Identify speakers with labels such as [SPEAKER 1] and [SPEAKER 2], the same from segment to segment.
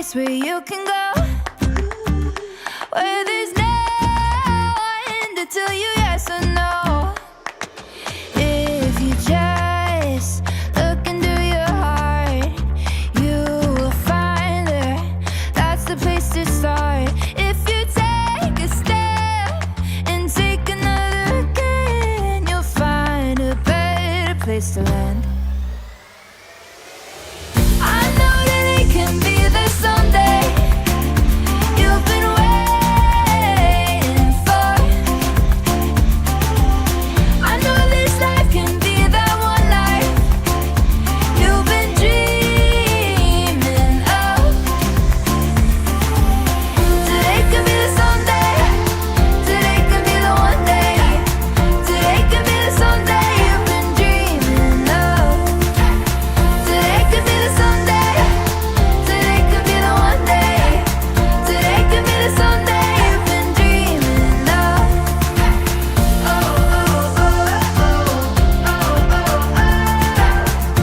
[SPEAKER 1] place where you can go, where there's no one to tell you yes or no. If you just look into your heart, you will find there. That's the place to start. If you take a step and take another again, you'll find a better place to land. I know that it can be there someday. You've been waiting for. I know this life can be that one life you've been dreaming of. Today could be the someday. Today could be the one day. Today could be the someday you've been dreaming of. Today could be the someday. Today could be the one day. Today could be the someday you've been dreaming of. Oh, oh, oh, oh, oh,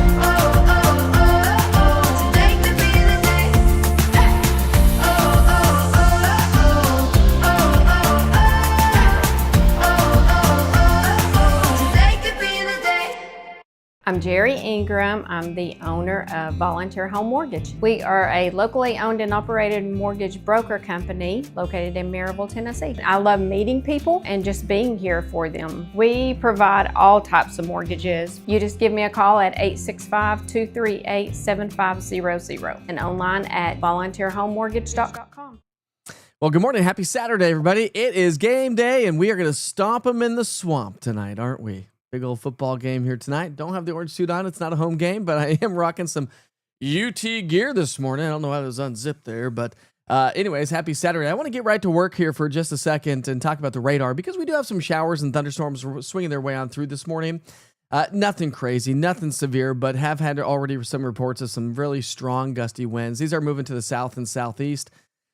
[SPEAKER 1] oh, oh, oh. Today could be the day. Oh, oh, oh, oh, oh, today could be the day.
[SPEAKER 2] I'm Jerry Ingram. I'm the owner of Volunteer Home Mortgage. We are a locally owned and operated mortgage broker company located in Maryville, Tennessee. I love meeting people and just being here for them. We provide all types of mortgages. You just give me a call at 865-238-7500 and online at volunteerhomemortgage.com.
[SPEAKER 3] Well, good morning. Happy Saturday, everybody. It is game day, and we are going to stomp them in the swamp tonight, aren't we? Big old football game here tonight. Don't have the orange suit on. It's not a home game, but I am rocking some UT gear this morning. I don't know why it was unzipped there, but anyways, happy Saturday. I want to get right to work here for just a second and talk about the radar because we do have some showers and thunderstorms swinging their way on through this morning. Nothing crazy, nothing severe, but have had already some reports of some really strong gusty winds. These are moving to the south and southeast.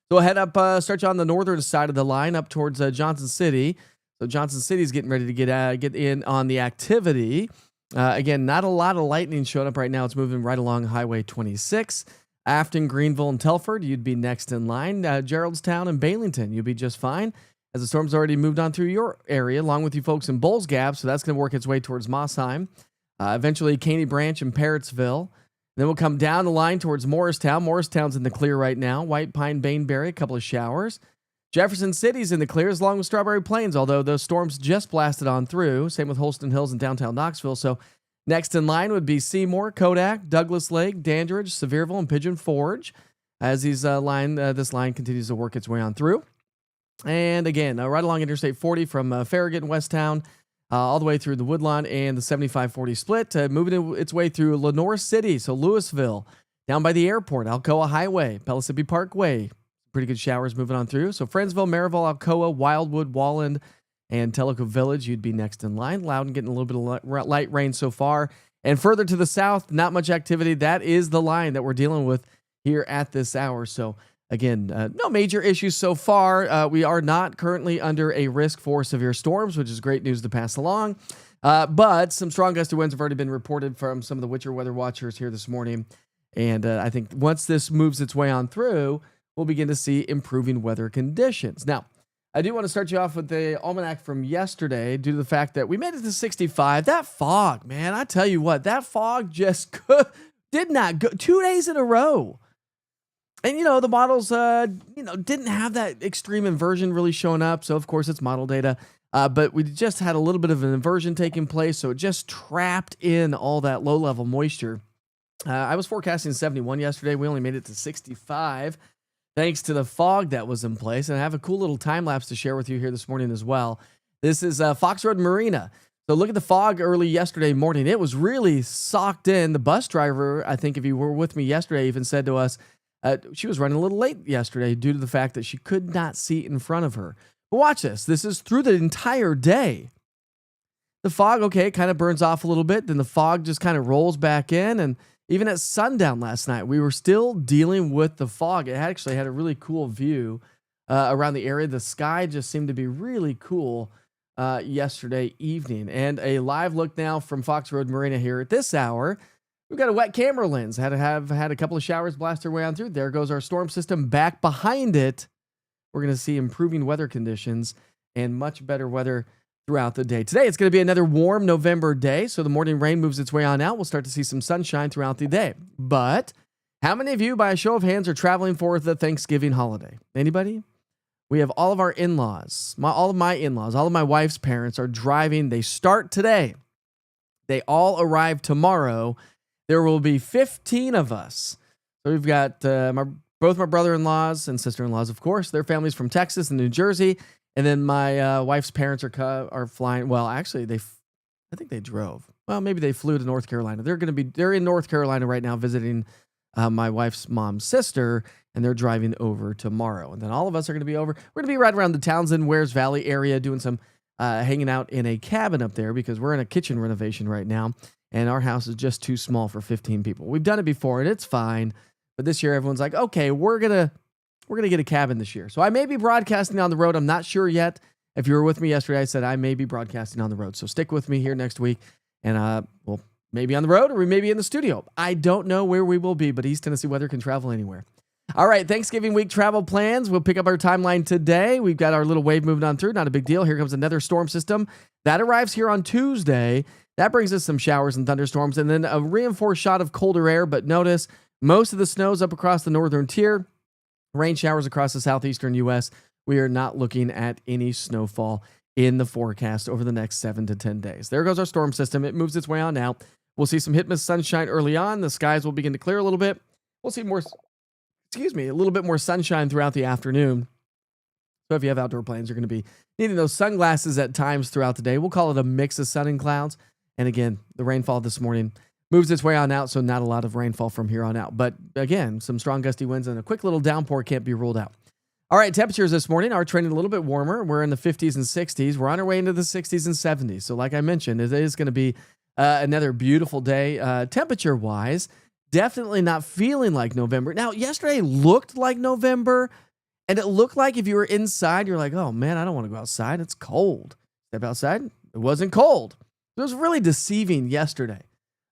[SPEAKER 3] So head up, start you on the northern side of the line up towards Johnson City. So Johnson City is getting ready to get in on the activity. Again, not a lot of lightning showing up right now. It's moving right along Highway 26. Afton, Greenville, and Telford, you'd be next in line. Geraldstown and Baileyton, you'd be just fine, as the storm's already moved on through your area, along with you folks in Bulls Gap, so that's going to work its way towards Mossheim. Eventually, Caney Branch and Parrottsville. Then we'll come down the line towards Morristown. Morristown's in the clear right now. White Pine, Bainbury, a couple of showers. Jefferson City's in the clear, along with Strawberry Plains, although those storms just blasted on through. Same with Holston Hills and downtown Knoxville. So next in line would be Seymour, Kodak, Douglas Lake, Dandridge, Sevierville, and Pigeon Forge, as this line continues to work its way on through. And again, right along Interstate 40 from Farragut and Westtown, all the way through the Woodlawn and the 75-40 split, moving its way through Lenore City, so Louisville, down by the airport, Alcoa Highway, Pellissippi Parkway. Pretty good showers moving on through. So Friendsville, Maryville, Alcoa, Wildwood, Walland, and Tellico Village, you'd be next in line. Loudon getting a little bit of light rain so far. And further to the south, not much activity. That is the line that we're dealing with here at this hour. So again, no major issues so far. We are not currently under a risk for severe storms, which is great news to pass along. But some strong gusty winds have already been reported from some of the Witcher weather watchers here this morning. And I think once this moves its way on through, we'll begin to see improving weather conditions. Now, I do want to start you off with the almanac from yesterday due to the fact that we made it to 65. That fog, man, I tell you what, that fog just did not go 2 days in a row. And, the models, didn't have that extreme inversion really showing up. So, of course, it's model data. But we just had a little bit of an inversion taking place. So it just trapped in all that low-level moisture. I was forecasting 71 yesterday. We only made it to 65. Thanks to the fog that was in place. And I have a cool little time lapse to share with you here this morning as well. This is Fox Road Marina. So look at the fog early yesterday morning. It was really socked in. The bus driver, I think if you were with me yesterday, even said to us, she was running a little late yesterday due to the fact that she could not see in front of her. But watch this. This is through the entire day. The fog, okay, kind of burns off a little bit. Then the fog just kind of rolls back in. And even at sundown last night, we were still dealing with the fog. It actually had a really cool view around the area. The sky just seemed to be really cool yesterday evening. And a live look now from Fox Road Marina here at this hour. We've got a wet camera lens. Had a couple of showers blast their way on through. There goes our storm system. Back behind it, we're going to see improving weather conditions and much better weather throughout the day. Today, it's going to be another warm November day, so the morning rain moves its way on out. We'll start to see some sunshine throughout the day. But how many of you, by a show of hands, are traveling for the Thanksgiving holiday? Anybody? We have all of our in-laws, all of my in-laws, all of my wife's parents are driving. They start today. They all arrive tomorrow. There will be 15 of us. So we've got both my brother-in-laws and sister-in-laws, of course. Their families from Texas and New Jersey. And then my wife's parents are flying. Well, actually, I think they drove. Well, maybe they flew to North Carolina. They're in North Carolina right now visiting my wife's mom's sister, and they're driving over tomorrow. And then all of us are going to be over. We're going to be right around the Townsend, Wares Valley area doing some hanging out in a cabin up there because we're in a kitchen renovation right now. And our house is just too small for 15 people. We've done it before, and it's fine. But this year, everyone's like, okay, we're gonna get a cabin this year. So I may be broadcasting on the road. I'm not sure yet. If you were with me yesterday, I said I may be broadcasting on the road. So stick with me here next week, and we'll maybe on the road or we may be in the studio. I don't know where we will be, but East Tennessee weather can travel anywhere. All right, Thanksgiving week travel plans. We'll pick up our timeline today. We've got our little wave moving on through. Not a big deal. Here comes another storm system. That arrives here on Tuesday. That brings us some showers and thunderstorms, and then a reinforced shot of colder air. But notice, most of the snow's up across the northern tier. Rain showers across the southeastern U.S. We are not looking at any snowfall in the forecast over the next 7 to 10 days. There goes our storm system. It moves its way on out. We'll see some hit-miss sunshine early on. The skies will begin to clear a little bit. We'll see a little bit more sunshine throughout the afternoon. So if you have outdoor plans, you're going to be needing those sunglasses at times throughout the day. We'll call it a mix of sun and clouds. And again, the rainfall this morning moves its way on out, so not a lot of rainfall from here on out. But again, some strong gusty winds and a quick little downpour can't be ruled out. All right, temperatures this morning are trending a little bit warmer. We're in the 50s and 60s. We're on our way into the 60s and 70s. So like I mentioned, it is going to be another beautiful day temperature-wise. Definitely not feeling like November. Now, yesterday looked like November, and it looked like if you were inside, you're like, oh, man, I don't want to go outside. It's cold. Step outside. It wasn't cold. It was really deceiving yesterday.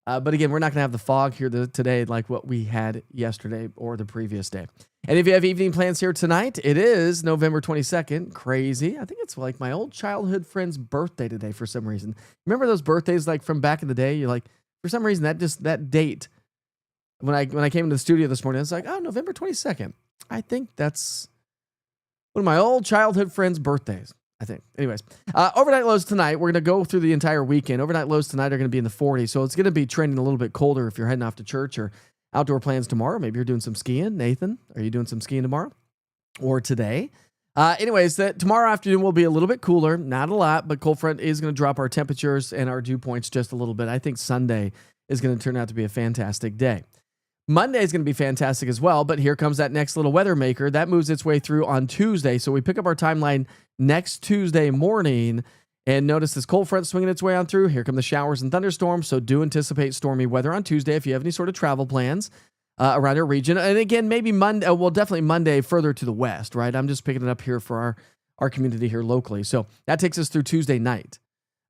[SPEAKER 3] But again, we're not going to have the fog here today like what we had yesterday or the previous day. And if you have evening plans here tonight, it is November 22nd. Crazy. I think it's like my old childhood friend's birthday today for some reason. Remember those birthdays like from back in the day? You're like, for some reason, that date, when I came into the studio this morning, I was like, oh, November 22nd. I think that's one of my old childhood friend's birthdays. I think. Anyways, overnight lows tonight. We're going to go through the entire weekend. Overnight lows tonight are going to be in the 40s. So it's going to be trending a little bit colder if you're heading off to church or outdoor plans tomorrow. Maybe you're doing some skiing. Nathan, are you doing some skiing tomorrow or today? Anyways, tomorrow afternoon will be a little bit cooler. Not a lot, but cold front is going to drop our temperatures and our dew points just a little bit. I think Sunday is going to turn out to be a fantastic day. Monday is going to be fantastic as well, but here comes that next little weather maker. That moves its way through on Tuesday. So we pick up our timeline next Tuesday morning, and notice this cold front swinging its way on through. Here come the showers and thunderstorms, so do anticipate stormy weather on Tuesday if you have any sort of travel plans around your region. And again, maybe Monday, well, definitely Monday further to the west, right? I'm just picking it up here for our community here locally. So that takes us through Tuesday night.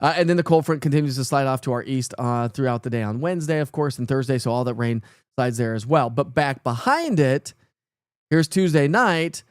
[SPEAKER 3] And then the cold front continues to slide off to our east throughout the day on Wednesday, of course, and Thursday, so all that rain slides there as well. But back behind it, here's Tuesday night.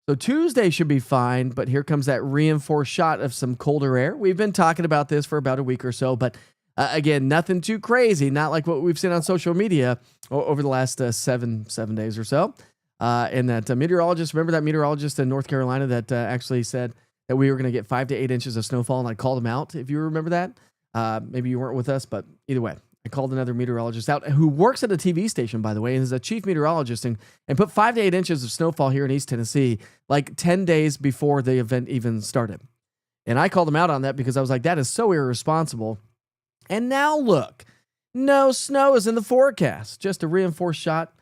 [SPEAKER 3] So Tuesday should be fine, but here comes that reinforced shot of some colder air. We've been talking about this for about a week or so, but again, nothing too crazy, not like what we've seen on social media over the last seven days or so. And that meteorologist, remember that meteorologist in North Carolina that actually said that we were going to get 5 to 8 inches of snowfall, and I called him out, if you remember that. Maybe you weren't with us, but either way, I called another meteorologist out who works at a TV station, by the way, and is a chief meteorologist, and put 5 to 8 inches of snowfall here in East Tennessee like 10 days before the event even started. And I called him out on that because I was like, that is so irresponsible. And now look, no snow is in the forecast, just a reinforced shot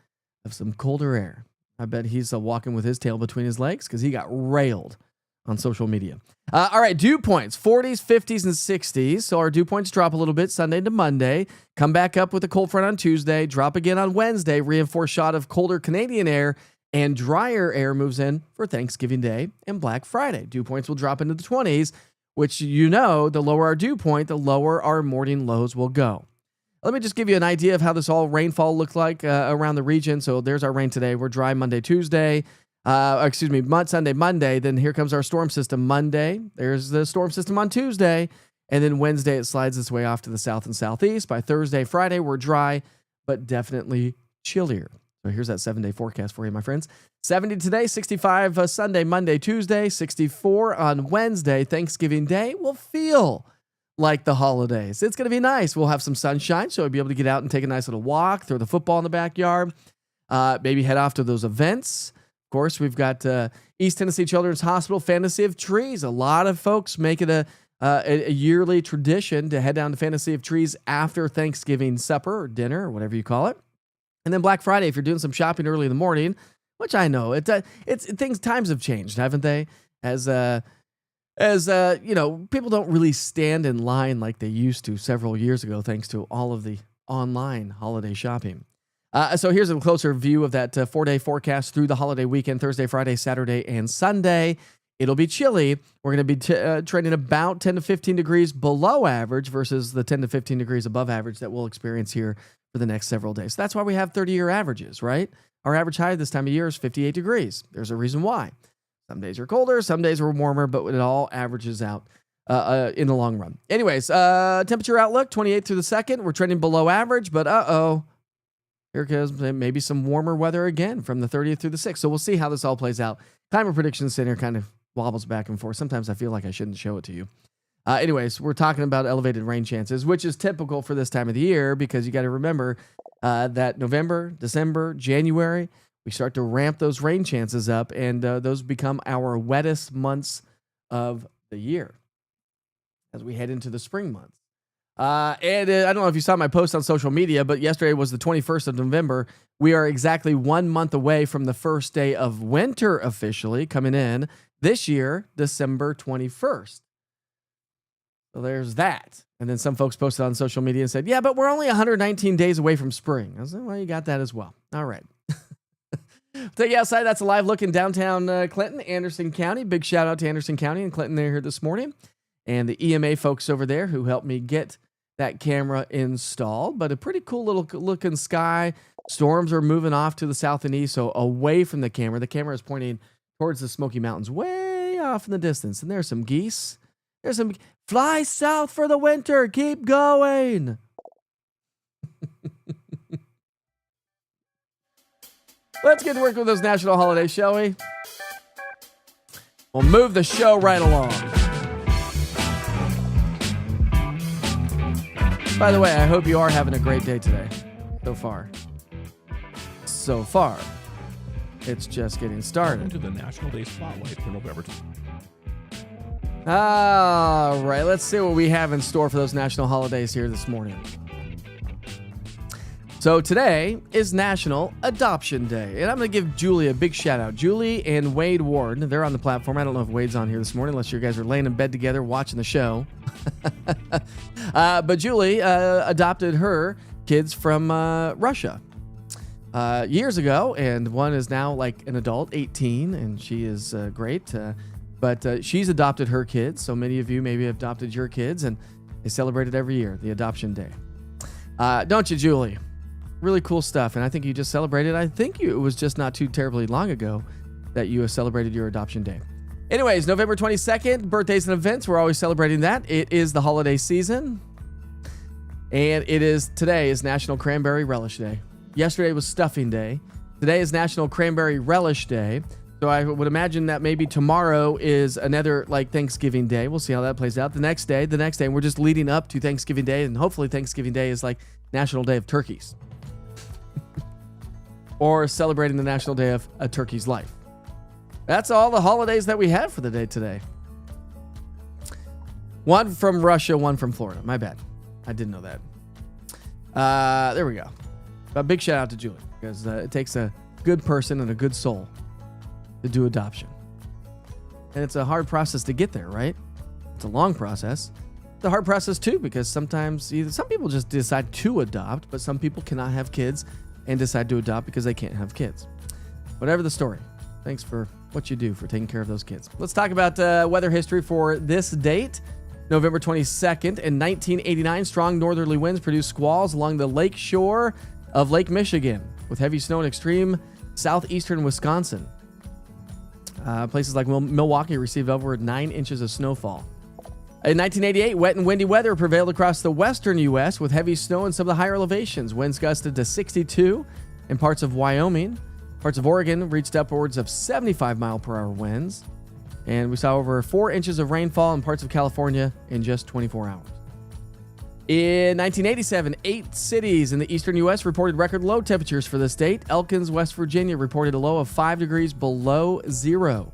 [SPEAKER 3] of some colder air. I bet he's walking with his tail between his legs because he got railed on social media. All right, dew points, 40s, 50s, and 60s. So our dew points drop a little bit Sunday to Monday. Come back up with a cold front on Tuesday. Drop again on Wednesday. Reinforced shot of colder Canadian air and drier air moves in for Thanksgiving Day and Black Friday. Dew points will drop into the 20s, which the lower our dew point, the lower our morning lows will go. Let me just give you an idea of how this all rainfall looked like around the region. So there's our rain today. We're dry Monday, Tuesday. Sunday, Monday. Then here comes our storm system Monday. There's the storm system on Tuesday. And then Wednesday, it slides its way off to the south and southeast. By Thursday, Friday, we're dry, but definitely chillier. So here's that 7-day forecast for you, my friends. 70 today, 65 Sunday, Monday, Tuesday, 64 on Wednesday. Thanksgiving Day will feel like the holidays. It's going to be nice. We'll have some sunshine, so we'll be able to get out and take a nice little walk, throw the football in the backyard, maybe head off to those events. Of course, we've got East Tennessee Children's Hospital Fantasy of Trees. A lot of folks make it a yearly tradition to head down to Fantasy of Trees after Thanksgiving supper or dinner or whatever you call it. And then Black Friday, if you're doing some shopping early in the morning, which I know times have changed, haven't they? As people don't really stand in line like they used to several years ago, thanks to all of the online holiday shopping. So here's a closer view of that 4-day forecast through the holiday weekend, Thursday, Friday, Saturday, and Sunday. It'll be chilly. We're going to be trending about 10 to 15 degrees below average versus the 10 to 15 degrees above average that we'll experience here for the next several days. So that's why we have 30-year averages, right? Our average high this time of year is 58 degrees. There's a reason why. Some days are colder, some days are warmer, but it all averages out in the long run. Anyways, temperature outlook, 28th through the 2nd. We're trending below average, but here goes maybe some warmer weather again from the 30th through the 6th. So we'll see how this all plays out. Climate Prediction Center kind of wobbles back and forth. Sometimes I feel like I shouldn't show it to you. Anyways, we're talking about elevated rain chances, which is typical for this time of the year because you got to remember that November, December, January, we start to ramp those rain chances up, and those become our wettest months of the year as we head into the spring months. I don't know if you saw my post on social media, but yesterday was the 21st of November. We are exactly 1 month away from the first day of winter officially coming in this year, December 21st. So there's that. And then some folks posted on social media and said, yeah, but we're only 119 days away from spring. I said, well, you got that as well. All right. Take you outside. That's a live look in downtown Clinton, Anderson County. Big shout out to Anderson County and Clinton. They're here this morning. And the EMA folks over there who helped me get that camera installed. But a pretty cool little looking sky. Storms are moving off to the south and east, so away from the camera. The camera is pointing towards the Smoky Mountains, way off in the distance. And there's some geese. There's some fly south for the winter. Keep going. Let's get to work with those national holidays, shall we? We'll move the show right along. By the way, I hope you are having a great day today. So far. It's just getting started.
[SPEAKER 4] Into the National Day Spotlight for November 2nd.
[SPEAKER 3] All right, let's see what we have in store for those national holidays here this morning. So today is National Adoption Day, and I'm going to give Julie a big shout out. Julie and Wade Ward, they're on the platform. I don't know if Wade's on here this morning, unless you guys are laying in bed together watching the show. But Julie adopted her kids from Russia years ago, and one is now like an adult, 18, and she is great. But she's adopted her kids, so many of you maybe have adopted your kids, and they celebrate it every year, the Adoption Day. Don't you, Julie? Really cool stuff, and I think you just celebrated. I think it was just not too terribly long ago that you celebrated your Adoption Day. Anyways, November 22nd, birthdays and events. We're always celebrating that. It is the holiday season, and today is National Cranberry Relish Day. Yesterday was Stuffing Day. Today is National Cranberry Relish Day. So I would imagine that maybe tomorrow is another like Thanksgiving Day. We'll see how that plays out. The next day, and we're just leading up to Thanksgiving Day, and hopefully Thanksgiving Day is like National Day of Turkeys. Or celebrating the National Day of a Turkey's Life. That's all the holidays that we have for the day today. One from Russia, one from Florida. My bad. I didn't know that. There we go. A big shout out to Julie, because it takes a good person and a good soul to do adoption. And it's a hard process to get there, right? It's a long process. It's a hard process too, because sometimes some people just decide to adopt, but some people cannot have kids and decide to adopt because they can't have kids. Whatever the story, thanks for what you do for taking care of those kids. Let's talk about weather history for this date. November 22nd, in 1989, strong northerly winds produced squalls along the lake shore of Lake Michigan, with heavy snow in extreme southeastern Wisconsin. Places like Milwaukee received over 9 inches of snowfall. In 1988, wet and windy weather prevailed across the western U.S. with heavy snow in some of the higher elevations. Winds gusted to 62 in parts of Wyoming. Parts of Oregon reached upwards of 75-mile-per-hour winds. And we saw over 4 inches of rainfall in parts of California in just 24 hours. In 1987, 8 cities in the eastern U.S. reported record low temperatures for the state. Elkins, West Virginia, reported a low of 5 degrees below zero.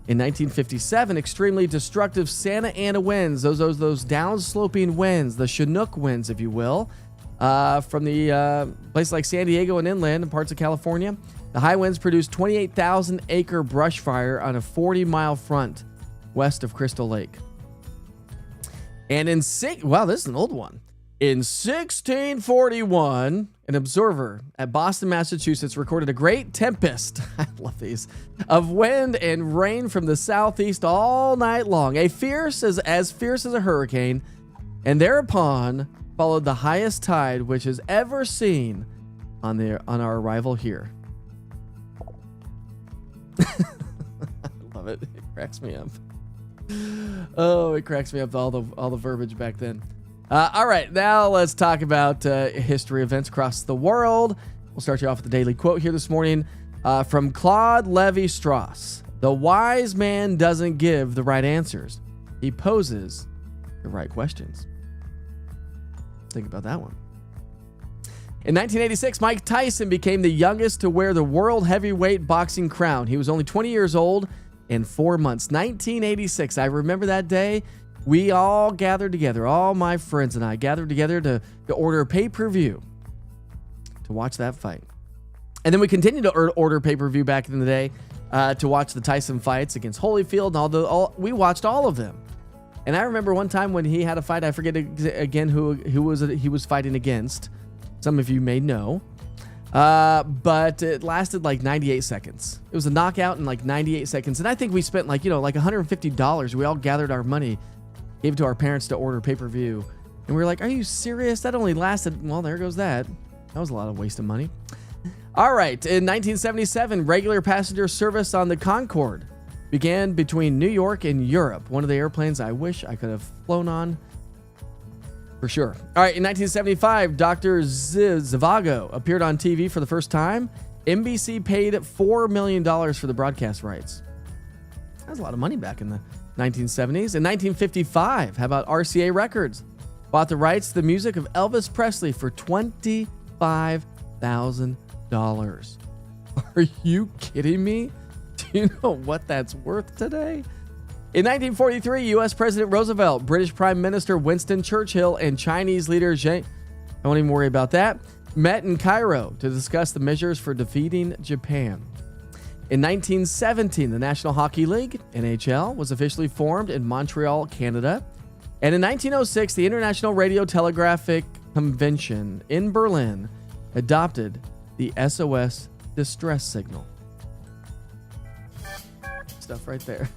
[SPEAKER 3] In 1957, extremely destructive Santa Ana winds, those downsloping winds, the Chinook winds, if you will, from the places like San Diego and inland and parts of California. The high winds produced 28,000-acre brush fire on a 40-mile front west of Crystal Lake. And wow, this is an old one. In 1641, an observer at Boston, Massachusetts, recorded a great tempest, I love these, of wind and rain from the southeast all night long, as fierce as a hurricane, and thereupon followed the highest tide which is ever seen on our arrival here. I love it. It cracks me up. Oh, it cracks me up, all the verbiage back then. All right, now let's talk about history events across the world. We'll start you off with the daily quote here this morning from Claude Lévi-Strauss. The wise man doesn't give the right answers. He poses the right questions. Think about that one. In 1986, Mike Tyson became the youngest to wear the world heavyweight boxing crown. He was only 20 years old and 4 months. 1986, I remember that day. We all gathered together, all my friends and I gathered together to order a pay-per-view to watch that fight. And then we continued to order pay-per-view back in the day to watch the Tyson fights against Holyfield, and we watched all of them. And I remember one time when he had a fight, I forget again who he was fighting against. Some of you may know. But it lasted like 98 seconds. It was a knockout in like 98 seconds. And I think we spent like $150. We all gathered our money, gave it to our parents to order pay-per-view. And we were like, are you serious? That only lasted, well, there goes that. That was a lot of waste of money. All right. In 1977, regular passenger service on the Concorde began between New York and Europe. One of the airplanes I wish I could have flown on. For sure. All right, in 1975, Dr. Zhivago appeared on TV for the first time. NBC paid $4 million for the broadcast rights. That was a lot of money back in the 1970s. In 1955, how about RCA Records? Bought the rights to the music of Elvis Presley for $25,000. Are you kidding me? Do you know what that's worth today? In 1943, U.S. President Roosevelt, British Prime Minister Winston Churchill, and Chinese leader I won't even worry about that, met in Cairo to discuss the measures for defeating Japan. In 1917, the National Hockey League, NHL, was officially formed in Montreal, Canada. And in 1906, the International Radio Telegraphic Convention in Berlin adopted the SOS distress signal. Stuff right there.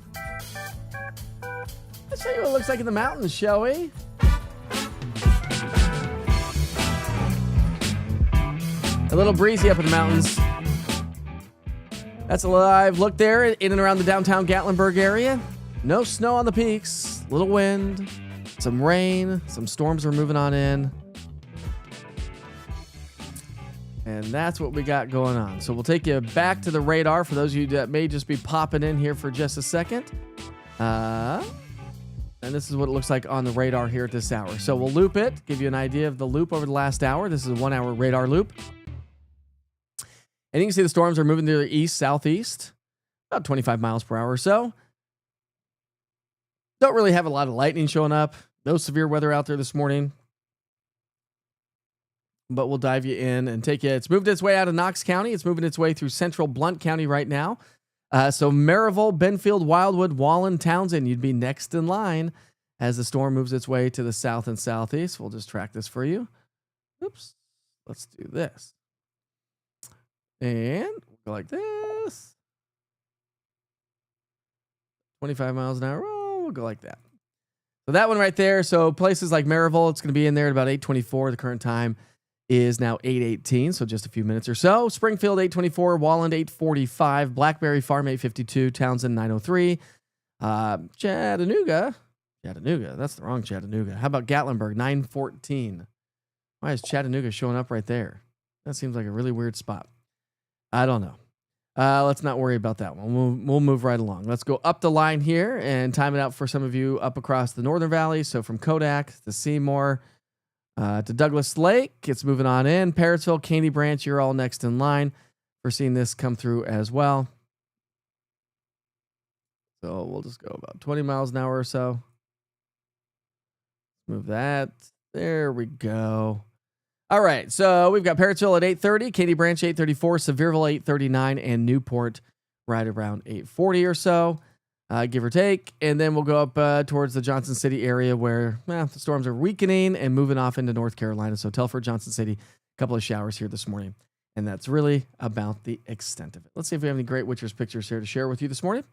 [SPEAKER 3] Let's show you what it looks like in the mountains, shall we? A little breezy up in the mountains. That's a live look there in and around the downtown Gatlinburg area. No snow on the peaks, little wind, some rain, some storms are moving on in. And that's what we got going on. So we'll take you back to the radar for those of you that may just be popping in here for just a second. And this is what it looks like on the radar here at this hour. So we'll loop it, give you an idea of the loop over the last hour. This is a 1 hour radar loop. And you can see the storms are moving to the east, southeast, about 25 miles per hour or so. Don't really have a lot of lightning showing up. No severe weather out there this morning. But we'll dive you in and take you. It's moved its way out of Knox County. It's moving its way through central Blount County right now. So Maryville, Benfield, Wildwood, Wallen, Townsend, you'd be next in line as the storm moves its way to the south and southeast. We'll just track this for you. Oops. Let's do this. And we'll go like this. 25 miles an hour. Oh, we'll go like that. So that one right there. So places like Maryville, it's going to be in there at about 8:24. The current time is now 8:18, so just a few minutes or so. Springfield 8:24, Walland 8:45, Blackberry Farm 8:52, Townsend 9:03, Chattanooga, that's the wrong Chattanooga. How about Gatlinburg 9:14? Why is Chattanooga showing up right there? That seems like a really weird spot. I don't know. Let's not worry about that one. We'll move right along. Let's go up the line here and time it out for some of you up across the Northern Valley. So from Kodak to Seymour to Douglas Lake, it's moving on in. Parrotsville, Candy Branch, you're all next in line for seeing this come through as well. So we'll just go about 20 miles an hour or so. Move that. There we go. All right, so we've got Parrotsville at 8:30, Candy Branch 8:34, Sevierville 8:39, and Newport right around 8:40 or so, give or take. And then we'll go up towards the Johnson City area where the storms are weakening and moving off into North Carolina. So Telford, Johnson City, a couple of showers here this morning. And that's really about the extent of it. Let's see if we have any great Witchers pictures here to share with you this morning.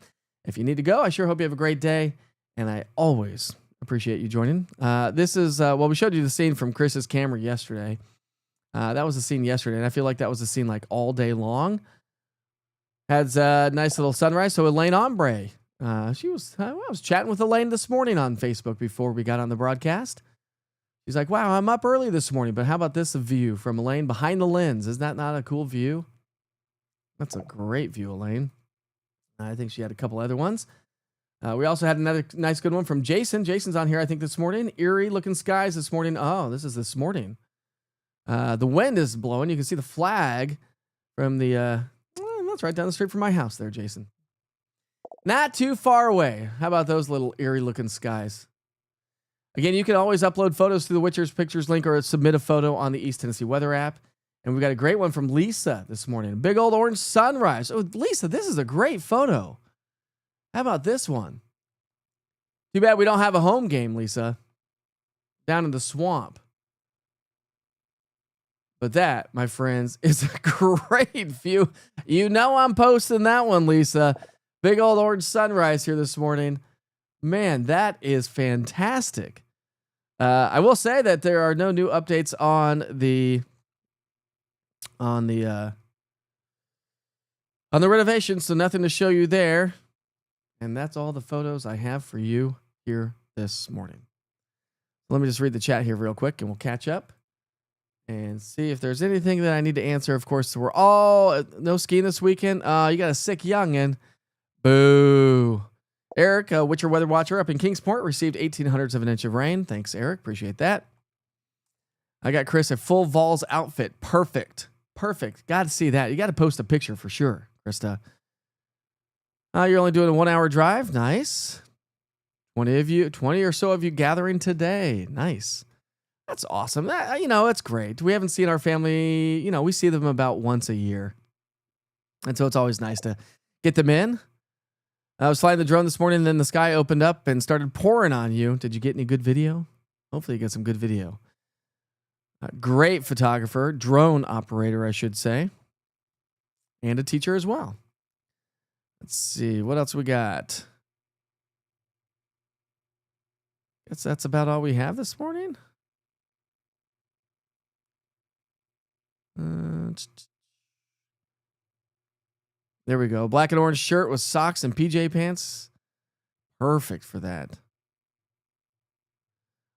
[SPEAKER 3] If you need to go, I sure hope you have a great day. And I always appreciate you joining. This is, we showed you the scene from Chris's camera yesterday. That was the scene yesterday, and I feel like that was the scene like all day long. Had a nice little sunrise. So Elaine Ombre, I was chatting with Elaine this morning on Facebook before we got on the broadcast. She's like, wow, I'm up early this morning, but how about this view from Elaine behind the lens? Is that not a cool view? That's a great view, Elaine. I think she had a couple other ones. We also had another nice good one from Jason. Jason's on here, I think, this morning. Eerie looking skies this morning. Oh, this is this morning. The wind is blowing. You can see the flag from the, that's right down the street from my house there, Jason. Not too far away. How about those little eerie looking skies? Again, you can always upload photos to the Witchers Pictures link or submit a photo on the East Tennessee Weather app. And we got a great one from Lisa this morning. Big old orange sunrise. Oh, Lisa, this is a great photo. How about this one? Too bad we don't have a home game, Lisa. Down in the swamp. But that, my friends, is a great view. You know I'm posting that one, Lisa. Big old orange sunrise here this morning. Man, that is fantastic. I will say that there are no new updates on the renovation, so nothing to show you there. And that's all the photos I have for you here this morning. Let me just read the chat here real quick and we'll catch up and see if there's anything that I need to answer. Of course, we're all no skiing this weekend. You got a sick youngin'. Boo. Eric, Witcher Weather Watcher up in Kingsport, received 1/1800 of an inch of rain. Thanks, Eric. Appreciate that. I got Chris a full Vols outfit. Perfect. Got to see that. You got to post a picture for sure, Krista. You're only doing a 1 hour drive. Nice. 20 or so of you gathering today. Nice. That's awesome. It's great. We haven't seen our family. We see them about once a year. And so it's always nice to get them in. I was flying the drone this morning, and then the sky opened up and started pouring on you. Did you get any good video? Hopefully you get some good video. Great photographer, drone operator, I should say. And a teacher as well. Let's see. What else we got? Guess that's about all we have this morning. There we go. Black and orange shirt with socks and PJ pants. Perfect for that.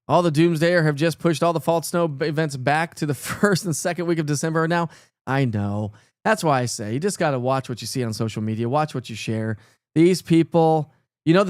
[SPEAKER 3] All the doomsdayer have just pushed all the fall snow events back to the first and second week of December now. I know. That's why I say you just got to watch what you see on social media. Watch what you share. These people, the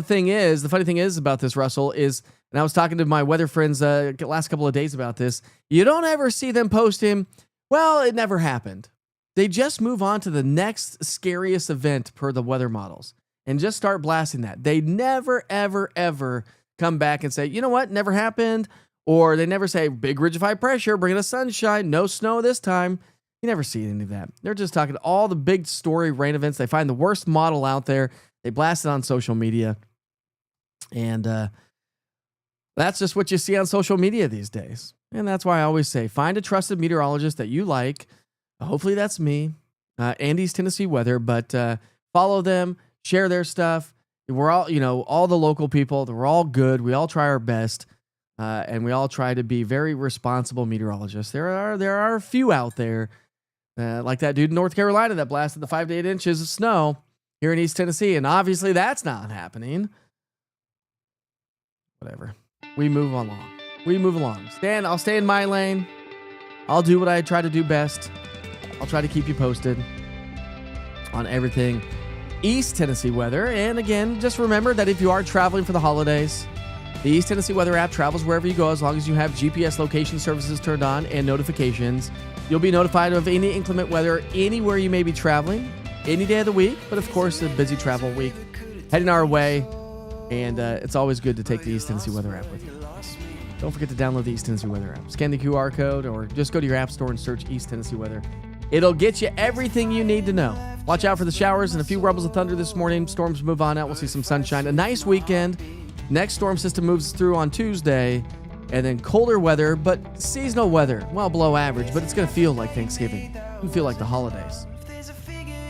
[SPEAKER 3] funny thing is about this, Russell, is, and I was talking to my weather friends last couple of days about this, you don't ever see them posting, well, it never happened. They just move on to the next scariest event per the weather models and just start blasting that. They never, ever, ever come back and say, you know what, never happened. Or they never say, big ridge of high pressure, bringing us sunshine, no snow this time. You never see any of that. They're just talking all the big story rain events. They find the worst model out there. They blast it on social media. And that's just what you see on social media these days. And that's why I always say, find a trusted meteorologist that you like. Hopefully that's me, Andy's Tennessee Weather, but follow them, share their stuff, we're all, all the local people, we're all good. We all try our best. And we all try to be very responsible meteorologists. There are a few out there, like that dude in North Carolina that blasted the 5 to 8 inches of snow here in East Tennessee. And obviously that's not happening. Whatever. We move along. I'll stay in my lane. I'll do what I try to do best. I'll try to keep you posted on everything East Tennessee weather. And again, just remember that if you are traveling for the holidays, the East Tennessee Weather app travels wherever you go as long as you have GPS location services turned on and notifications. You'll be notified of any inclement weather anywhere you may be traveling, any day of the week, but of course, a busy travel week heading our way. And it's always good to take the East Tennessee Weather app with you. Don't forget to download the East Tennessee Weather app. Scan the QR code or just go to your app store and search East Tennessee Weather. It'll get you everything you need to know. Watch out for the showers and a few rumbles of thunder this morning. Storms move on out. We'll see some sunshine. A nice weekend. Next storm system moves through on Tuesday, and then colder weather, but seasonal weather. Well, below average, but it's going to feel like Thanksgiving. It'll feel like the holidays.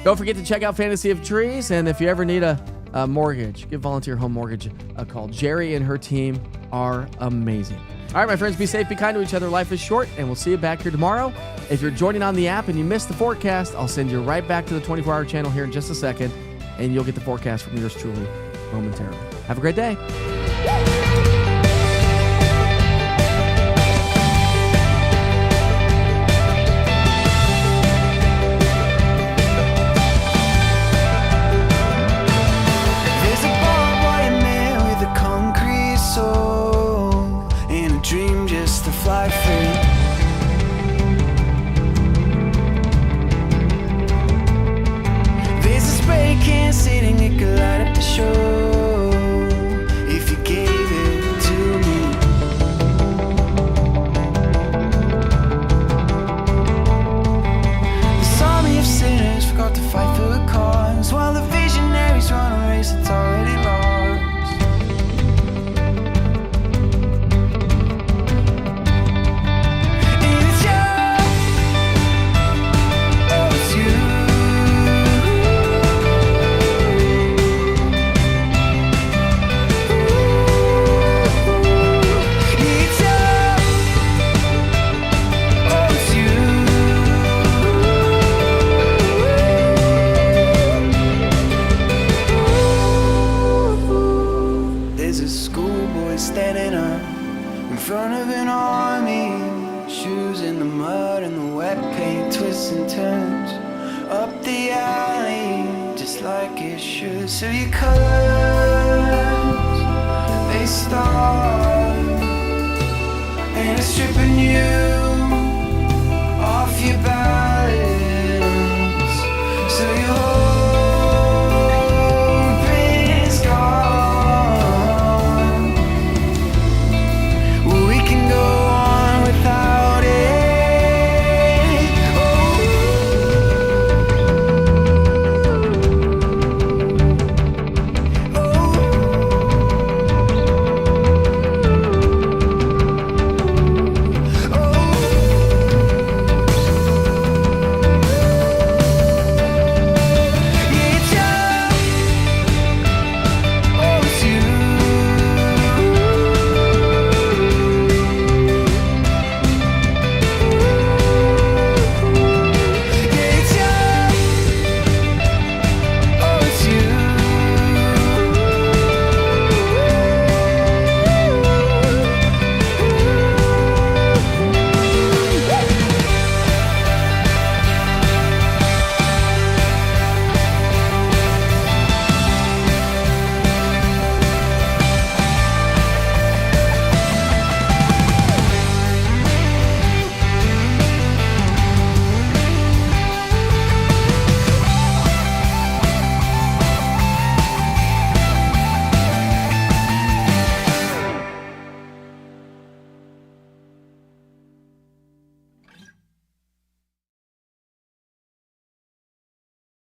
[SPEAKER 3] Don't forget to check out Fantasy of Trees, and if you ever need a mortgage, give Volunteer Home Mortgage a call. Jerry and her team are amazing. All right, my friends, be safe, be kind to each other. Life is short, and we'll see you back here tomorrow. If you're joining on the app and you missed the forecast, I'll send you right back to the 24-hour channel here in just a second, and you'll get the forecast from yours truly momentarily. Have a great day.
[SPEAKER 5] There's a barbed wire man with a concrete soul and a dream just to fly free. There's a spray can sitting, it could light up the show. To fight for a cause while the visionaries run a race that's already lost. And it's you, oh it's you. It's you, oh it's you. Standing up in front of an army, shoes in the mud and the wet paint, twists and turns up the alley, just like it should. So your colors, they start, and it's stripping you off your balance. So you hold